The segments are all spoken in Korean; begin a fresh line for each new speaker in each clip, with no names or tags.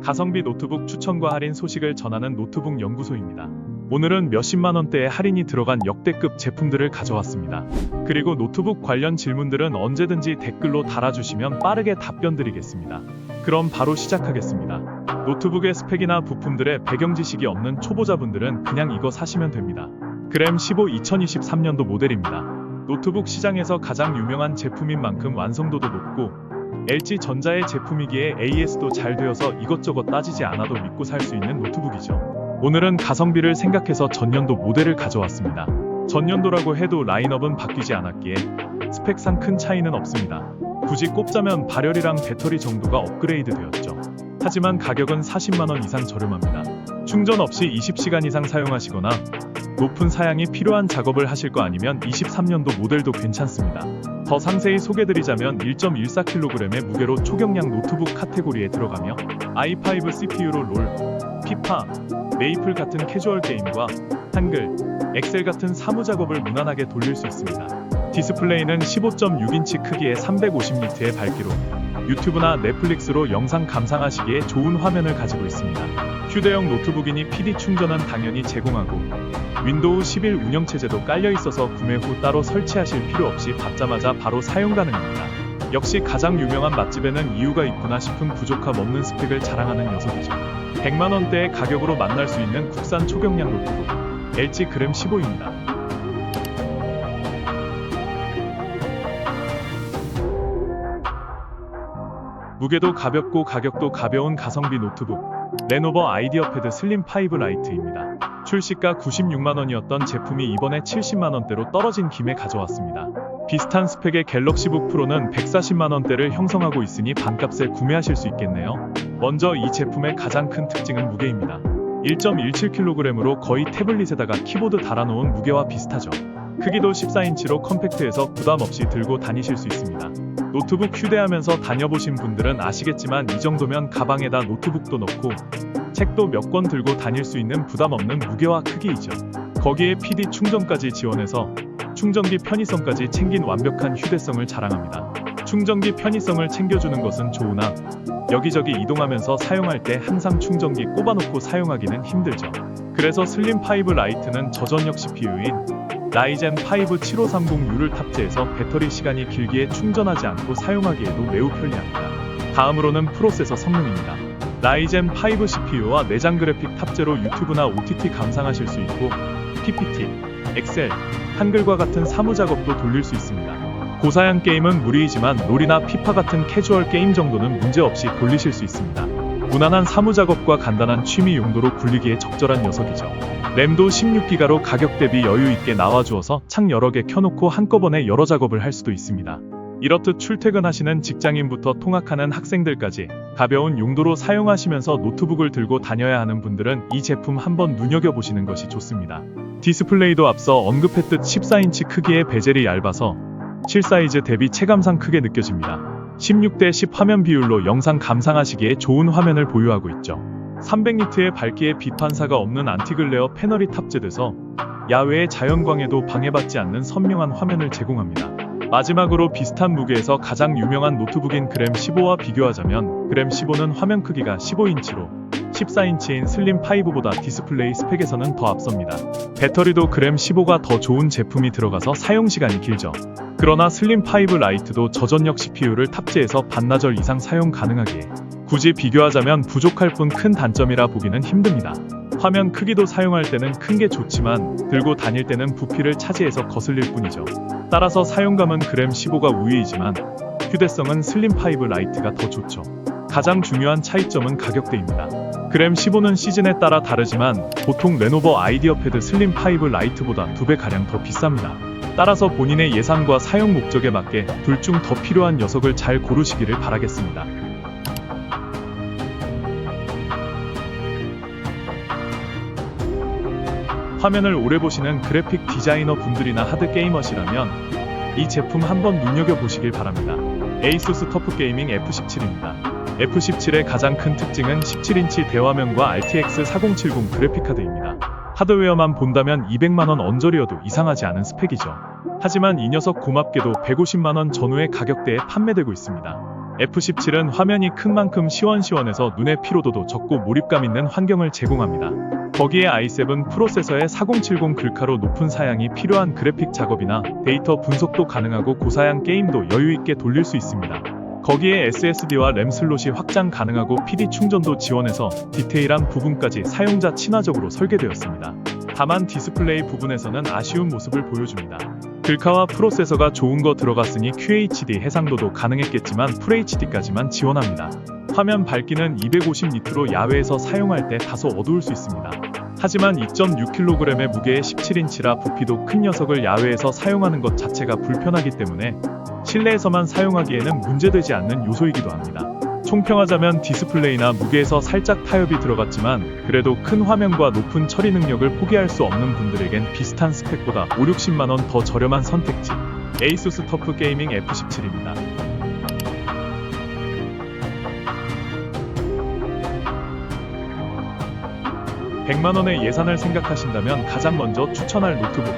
가성비 노트북 추천과 할인 소식을 전하는 노트북 연구소입니다. 오늘은 몇십만 원대의 할인이 들어간 역대급 제품들을 가져왔습니다. 그리고 노트북 관련 질문들은 언제든지 댓글로 달아주시면 빠르게 답변 드리겠습니다. 그럼 바로 시작하겠습니다. 노트북의 스펙이나 부품들의 배경 지식이 없는 초보자분들은 그냥 이거 사시면 됩니다. 그램 15 2023년도 모델입니다. 노트북 시장에서 가장 유명한 제품인 만큼 완성도도 높고 LG전자의 제품이기에 AS도 잘 되어서 이것저것 따지지 않아도 믿고 살 수 있는 노트북이죠. 오늘은 가성비를 생각해서 전년도 모델을 가져왔습니다. 전년도라고 해도 라인업은 바뀌지 않았기에 스펙상 큰 차이는 없습니다. 굳이 꼽자면 발열이랑 배터리 정도가 업그레이드 되었죠. 하지만 가격은 40만원 이상 저렴합니다. 충전 없이 20시간 이상 사용하시거나 높은 사양이 필요한 작업을 하실 거 아니면 23년도 모델도 괜찮습니다. 더 상세히 소개드리자면 1.14kg의 무게로 초경량 노트북 카테고리에 들어가며 i5 CPU로 롤, 피파, 메이플 같은 캐주얼 게임과 한글, 엑셀 같은 사무 작업을 무난하게 돌릴 수 있습니다. 디스플레이는 15.6인치 크기의 350니트의 밝기로 유튜브나 넷플릭스로 영상 감상하시기에 좋은 화면을 가지고 있습니다. 휴대용 노트북이니 PD 충전은 당연히 제공하고 윈도우 11 운영체제도 깔려있어서 구매 후 따로 설치하실 필요 없이 받자마자 바로 사용 가능합니다. 역시 가장 유명한 맛집에는 이유가 있구나 싶은 부족함 없는 스펙을 자랑하는 녀석이죠. 100만원대의 가격으로 만날 수 있는 국산 초경량 노트북 LG 그램 15입니다. 무게도 가볍고 가격도 가벼운 가성비 노트북 레노버 아이디어패드 슬림 5 라이트입니다. 출시가 96만원이었던 제품이 이번에 70만원대로 떨어진 김에 가져왔습니다. 비슷한 스펙의 갤럭시북 프로는 140만원대를 형성하고 있으니 반값에 구매하실 수 있겠네요. 먼저 이 제품의 가장 큰 특징은 무게입니다. 1.17kg으로 거의 태블릿에다가 키보드 달아놓은 무게와 비슷하죠. 크기도 14인치로 컴팩트해서 부담 없이 들고 다니실 수 있습니다. 노트북 휴대하면서 다녀보신 분들은 아시겠지만 이 정도면 가방에다 노트북도 넣고 책도 몇 권 들고 다닐 수 있는 부담 없는 무게와 크기이죠. 거기에 PD 충전까지 지원해서 충전기 편의성까지 챙긴 완벽한 휴대성을 자랑합니다. 충전기 편의성을 챙겨주는 것은 좋으나 여기저기 이동하면서 사용할 때 항상 충전기 꼽아놓고 사용하기는 힘들죠. 그래서 슬림 5 라이트는 저전력 CPU인 라이젠 5 7530U를 탑재해서 배터리 시간이 길기에 충전하지 않고 사용하기에도 매우 편리합니다. 다음으로는 프로세서 성능입니다. 라이젠 5 CPU와 내장 그래픽 탑재로 유튜브나 OTT 감상하실 수 있고 PPT, 엑셀, 한글과 같은 사무 작업도 돌릴 수 있습니다. 고사양 게임은 무리이지만 롤이나 피파 같은 캐주얼 게임 정도는 문제없이 돌리실 수 있습니다. 무난한 사무 작업과 간단한 취미 용도로 굴리기에 적절한 녀석이죠. 램도 16기가로 가격 대비 여유 있게 나와주어서 창 여러 개 켜놓고 한꺼번에 여러 작업을 할 수도 있습니다. 이렇듯 출퇴근하시는 직장인부터 통학하는 학생들까지 가벼운 용도로 사용하시면서 노트북을 들고 다녀야 하는 분들은 이 제품 한번 눈여겨보시는 것이 좋습니다. 디스플레이도 앞서 언급했듯 14인치 크기의 베젤이 얇아서 실사이즈 대비 체감상 크게 느껴집니다. 16:10 화면 비율로 영상 감상하시기에 좋은 화면을 보유하고 있죠. 300니트의 밝기에 비판사가 없는 안티글레어 패널이 탑재돼서 야외의 자연광에도 방해받지 않는 선명한 화면을 제공합니다. 마지막으로 비슷한 무게에서 가장 유명한 노트북인 그램 15와 비교하자면 그램 15는 화면 크기가 15인치로 14인치인 슬림 5보다 디스플레이 스펙에서는 더 앞섭니다. 배터리도 그램 15가 더 좋은 제품이 들어가서 사용시간이 길죠. 그러나 슬림 5 라이트도 저전력 CPU를 탑재해서 반나절 이상 사용 가능하기에 굳이 비교하자면 부족할 뿐 큰 단점이라 보기는 힘듭니다. 화면 크기도 사용할 때는 큰 게 좋지만 들고 다닐 때는 부피를 차지해서 거슬릴 뿐이죠. 따라서 사용감은 그램 15가 우위이지만 휴대성은 슬림 5 라이트가 더 좋죠. 가장 중요한 차이점은 가격대입니다. 그램 15는 시즌에 따라 다르지만 보통 레노버 아이디어패드 슬림 5 라이트보다 2배가량 더 비쌉니다. 따라서 본인의 예산과 사용 목적에 맞게 둘 중 더 필요한 녀석을 잘 고르시기를 바라겠습니다. 화면을 오래 보시는 그래픽 디자이너 분들이나 하드 게이머시라면 이 제품 한번 눈여겨보시길 바랍니다. 에이수스 터프게이밍 F17입니다. F17의 가장 큰 특징은 17인치 대화면과 RTX 4070 그래픽카드입니다. 하드웨어만 본다면 200만원 언저리여도 이상하지 않은 스펙이죠. 하지만 이 녀석 고맙게도 150만원 전후의 가격대에 판매되고 있습니다. F17은 화면이 큰 만큼 시원시원해서 눈의 피로도도 적고 몰입감 있는 환경을 제공합니다. 거기에 i7 프로세서의 4070 글카로 높은 사양이 필요한 그래픽 작업이나 데이터 분석도 가능하고 고사양 게임도 여유있게 돌릴 수 있습니다. 거기에 SSD와 램 슬롯이 확장 가능하고 PD 충전도 지원해서 디테일한 부분까지 사용자 친화적으로 설계되었습니다. 다만 디스플레이 부분에서는 아쉬운 모습을 보여줍니다. 글카와 프로세서가 좋은 거 들어갔으니 QHD 해상도도 가능했겠지만 FHD까지만 지원합니다. 화면 밝기는 250니트로 야외에서 사용할 때 다소 어두울 수 있습니다. 하지만 2.6kg의 무게의 17인치라 부피도 큰 녀석을 야외에서 사용하는 것 자체가 불편하기 때문에 실내에서만 사용하기에는 문제되지 않는 요소이기도 합니다. 총평하자면 디스플레이나 무게에서 살짝 타협이 들어갔지만 그래도 큰 화면과 높은 처리 능력을 포기할 수 없는 분들에겐 비슷한 스펙보다 5-60만원 더 저렴한 선택지 에이수스 터프 게이밍 F17입니다. 100만원의 예산을 생각하신다면 가장 먼저 추천할 노트북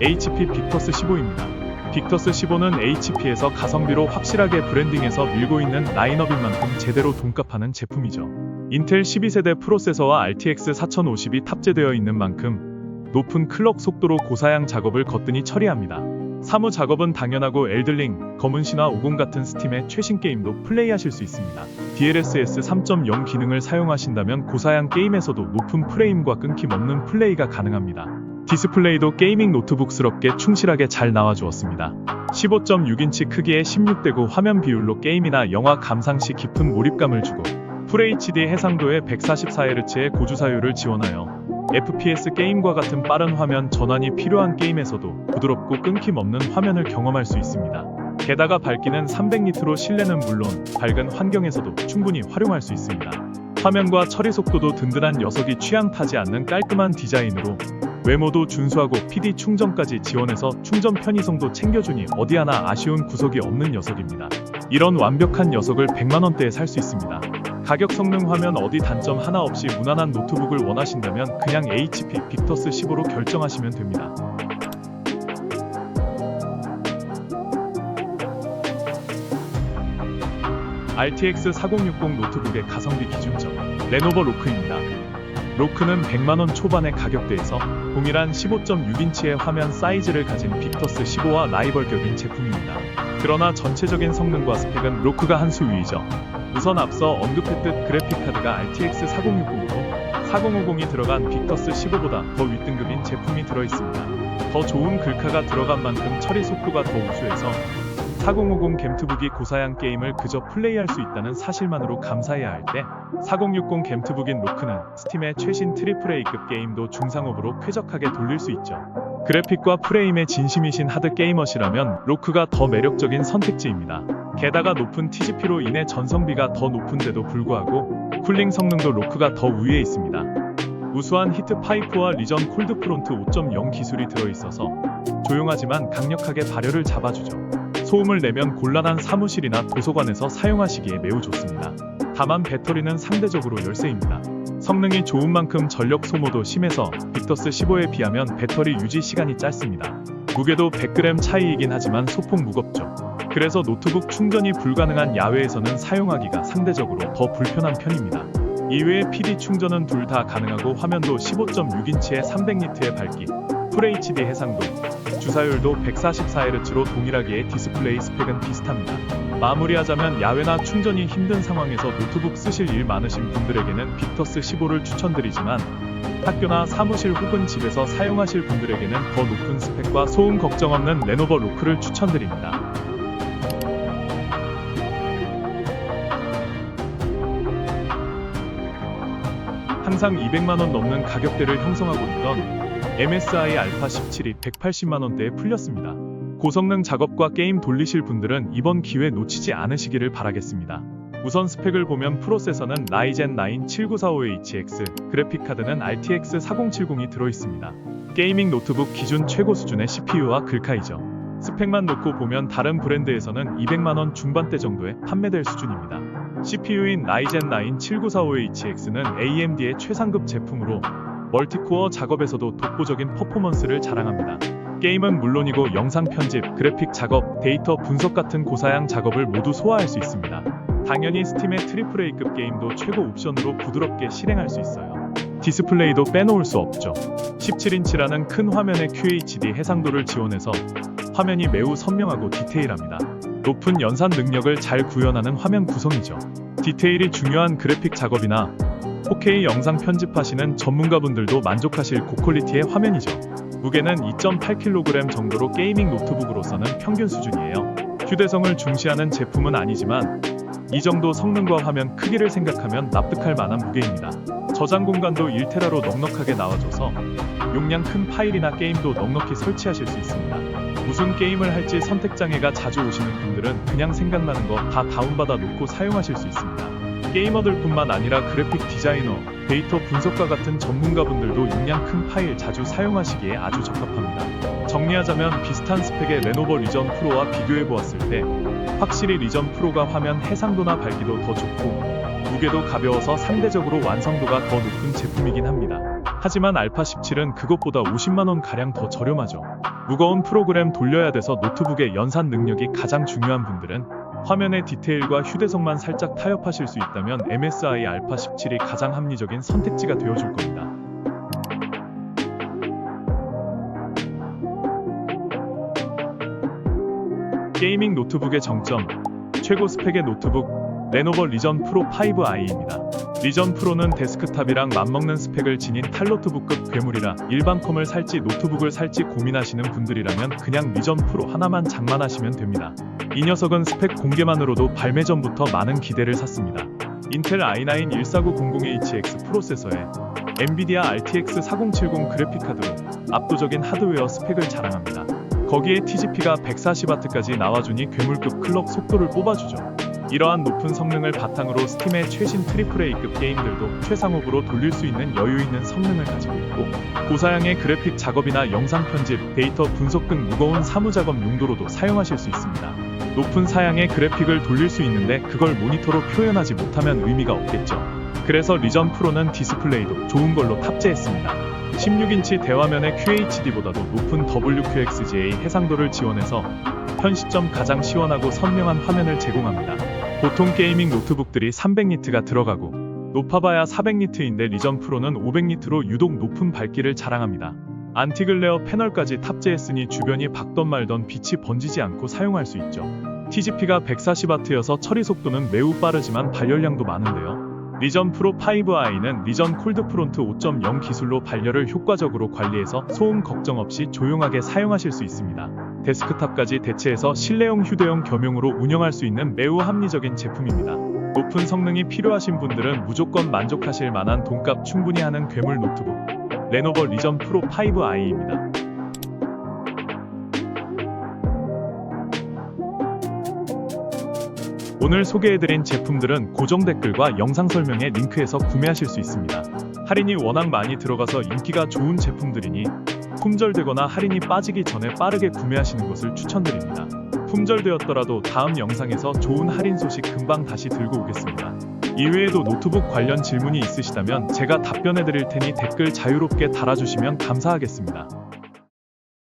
HP 빅터스 15입니다. 빅터스 15는 HP에서 가성비로 확실하게 브랜딩해서 밀고 있는 라인업인 만큼 제대로 돈값하는 제품이죠. 인텔 12세대 프로세서와 RTX 4050이 탑재되어 있는 만큼 높은 클럭 속도로 고사양 작업을 거뜬히 처리합니다. 사무 작업은 당연하고 엘들링, 검은 신화 50 같은 스팀의 최신 게임도 플레이하실 수 있습니다. DLSS 3.0 기능을 사용하신다면 고사양 게임에서도 높은 프레임과 끊김 없는 플레이가 가능합니다. 디스플레이도 게이밍 노트북스럽게 충실하게 잘 나와주었습니다. 15.6인치 크기의 16:9 화면 비율로 게임이나 영화 감상 시 깊은 몰입감을 주고 FHD 해상도의 144Hz의 고주사율을 지원하여 FPS 게임과 같은 빠른 화면 전환이 필요한 게임에서도 부드럽고 끊김 없는 화면을 경험할 수 있습니다. 게다가 밝기는 300니트로 실내는 물론 밝은 환경에서도 충분히 활용할 수 있습니다. 화면과 처리 속도도 든든한 녀석이 취향 타지 않는 깔끔한 디자인으로 외모도 준수하고 PD 충전까지 지원해서 충전 편의성도 챙겨주니 어디 하나 아쉬운 구석이 없는 녀석입니다. 이런 완벽한 녀석을 100만원대에 살 수 있습니다. 가격 성능 화면 어디 단점 하나 없이 무난한 노트북을 원하신다면 그냥 HP 빅터스 15로 결정하시면 됩니다. RTX 4060 노트북의 가성비 기준점 레노버 로크입니다. 로크는 100만원 초반의 가격대에서 동일한 15.6인치의 화면 사이즈를 가진 빅터스 15와 라이벌격인 제품입니다. 그러나 전체적인 성능과 스펙은 로크가 한 수 위이죠. 우선 앞서 언급했듯 그래픽카드가 RTX 4060으로 4050이 들어간 빅터스 15보다 더 윗등급인 제품이 들어있습니다. 더 좋은 글카가 들어간 만큼 처리 속도가 더 우수해서 4050 겜트북이 고사양 게임을 그저 플레이할 수 있다는 사실만으로 감사해야 할 때 4060 겜트북인 로크는 스팀의 최신 AAA급 게임도 중상업으로 쾌적하게 돌릴 수 있죠. 그래픽과 프레임에 진심이신 하드 게이머시라면 로크가 더 매력적인 선택지입니다. 게다가 높은 TGP로 인해 전성비가 더 높은데도 불구하고 쿨링 성능도 로크가 더 우위에 있습니다. 우수한 히트 파이프와 리전 콜드 프론트 5.0 기술이 들어있어서 조용하지만 강력하게 발열을 잡아주죠. 소음을 내면 곤란한 사무실이나 도서관에서 사용하시기에 매우 좋습니다. 다만 배터리는 상대적으로 열세입니다. 성능이 좋은 만큼 전력 소모도 심해서 빅터스 15에 비하면 배터리 유지 시간이 짧습니다. 무게도 100g 차이이긴 하지만 소폭 무겁죠. 그래서 노트북 충전이 불가능한 야외에서는 사용하기가 상대적으로 더 불편한 편입니다. 이외에 PD 충전은 둘 다 가능하고 화면도 15.6인치의 300니트의 밝기, FHD 해상도, 주사율도 144Hz로 동일하기에 디스플레이 스펙은 비슷합니다. 마무리하자면 야외나 충전이 힘든 상황에서 노트북 쓰실 일 많으신 분들에게는 빅터스 15를 추천드리지만 학교나 사무실 혹은 집에서 사용하실 분들에게는 더 높은 스펙과 소음 걱정 없는 레노버 로크를 추천드립니다. 항상 200만원 넘는 가격대를 형성하고 있던 MSI 알파 17이 180만원대에 풀렸습니다. 고성능 작업과 게임 돌리실 분들은 이번 기회 놓치지 않으시기를 바라겠습니다. 우선 스펙을 보면 프로세서는 라이젠 9 7945HX, 그래픽카드는 RTX 4070이 들어있습니다. 게이밍 노트북 기준 최고 수준의 CPU와 글카이죠. 스펙만 놓고 보면 다른 브랜드에서는 200만원 중반대 정도에 판매될 수준입니다. CPU인 라이젠 9 7945HX는 AMD의 최상급 제품으로 멀티코어 작업에서도 독보적인 퍼포먼스를 자랑합니다. 게임은 물론이고 영상 편집, 그래픽 작업, 데이터 분석 같은 고사양 작업을 모두 소화할 수 있습니다. 당연히 스팀의 AAA급 게임도 최고 옵션으로 부드럽게 실행할 수 있어요. 디스플레이도 빼놓을 수 없죠. 17인치라는 큰 화면의 QHD 해상도를 지원해서 화면이 매우 선명하고 디테일합니다. 높은 연산 능력을 잘 구현하는 화면 구성이죠. 디테일이 중요한 그래픽 작업이나 4K 영상 편집하시는 전문가분들도 만족하실 고퀄리티의 화면이죠. 무게는 2.8kg 정도로 게이밍 노트북으로서는 평균 수준이에요. 휴대성을 중시하는 제품은 아니지만 이 정도 성능과 화면 크기를 생각하면 납득할 만한 무게입니다. 저장 공간도 1테라로 넉넉하게 나와줘서 용량 큰 파일이나 게임도 넉넉히 설치하실 수 있습니다. 무슨 게임을 할지 선택장애가 자주 오시는 분들은 그냥 생각나는 거 다 다운받아 놓고 사용하실 수 있습니다. 게이머들뿐만 아니라 그래픽 디자이너, 데이터 분석가 같은 전문가분들도 용량 큰 파일 자주 사용하시기에 아주 적합합니다. 정리하자면 비슷한 스펙의 레노버 리전 프로와 비교해보았을 때 확실히 리전 프로가 화면 해상도나 밝기도 더 좋고 무게도 가벼워서 상대적으로 완성도가 더 높은 제품이긴 합니다. 하지만 알파 17은 그것보다 50만원 가량 더 저렴하죠. 무거운 프로그램 돌려야 돼서 노트북의 연산 능력이 가장 중요한 분들은 화면의 디테일과 휴대성만 살짝 타협하실 수 있다면 MSI 알파 17이 가장 합리적인 선택지가 되어줄 겁니다. 게이밍 노트북의 정점, 최고 스펙의 노트북 레노버 리전 프로 5i입니다. 리전 프로는 데스크탑이랑 맞먹는 스펙을 지닌 탈노트북급 괴물이라 일반 컴을 살지 노트북을 살지 고민하시는 분들이라면 그냥 리전 프로 하나만 장만하시면 됩니다. 이 녀석은 스펙 공개만으로도 발매 전부터 많은 기대를 샀습니다. 인텔 i9 14900HX 프로세서에 엔비디아 RTX 4070 그래픽카드로 압도적인 하드웨어 스펙을 자랑합니다. 거기에 TGP가 140W까지 나와주니 괴물급 클럭 속도를 뽑아주죠. 이러한 높은 성능을 바탕으로 스팀의 최신 AAA급 게임들도 최상업으로 돌릴 수 있는 여유 있는 성능을 가지고 있고 고사양의 그래픽 작업이나 영상 편집, 데이터 분석 등 무거운 사무작업 용도로도 사용하실 수 있습니다. 높은 사양의 그래픽을 돌릴 수 있는데 그걸 모니터로 표현하지 못하면 의미가 없겠죠. 그래서 리전 프로는 디스플레이도 좋은 걸로 탑재했습니다. 16인치 대화면의 QHD보다도 높은 WQXGA 해상도를 지원해서 현 시점 가장 시원하고 선명한 화면을 제공합니다. 보통 게이밍 노트북들이 300니트가 들어가고 높아봐야 400니트인데 리전 프로는 500니트로 유독 높은 밝기를 자랑합니다. 안티글레어 패널까지 탑재했으니 주변이 밝던 말던 빛이 번지지 않고 사용할 수 있죠. TGP가 140W여서 처리 속도는 매우 빠르지만 발열량도 많은데요. 리전 프로 5i는 리전 콜드 프론트 5.0 기술로 발열을 효과적으로 관리해서 소음 걱정 없이 조용하게 사용하실 수 있습니다. 데스크탑까지 대체해서 실내용 휴대용 겸용으로 운영할 수 있는 매우 합리적인 제품입니다. 높은 성능이 필요하신 분들은 무조건 만족하실 만한 돈값 충분히 하는 괴물 노트북 레노버 리전 프로 5i입니다. 오늘 소개해드린 제품들은 고정 댓글과 영상 설명에 링크해서 구매하실 수 있습니다. 할인이 워낙 많이 들어가서 인기가 좋은 제품들이니 품절되거나 할인이 빠지기 전에 빠르게 구매하시는 것을 추천드립니다. 품절되었더라도 다음 영상에서 좋은 할인 소식 금방 다시 들고 오겠습니다. 이외에도 노트북 관련 질문이 있으시다면 제가 답변해드릴 테니 댓글 자유롭게 달아주시면 감사하겠습니다.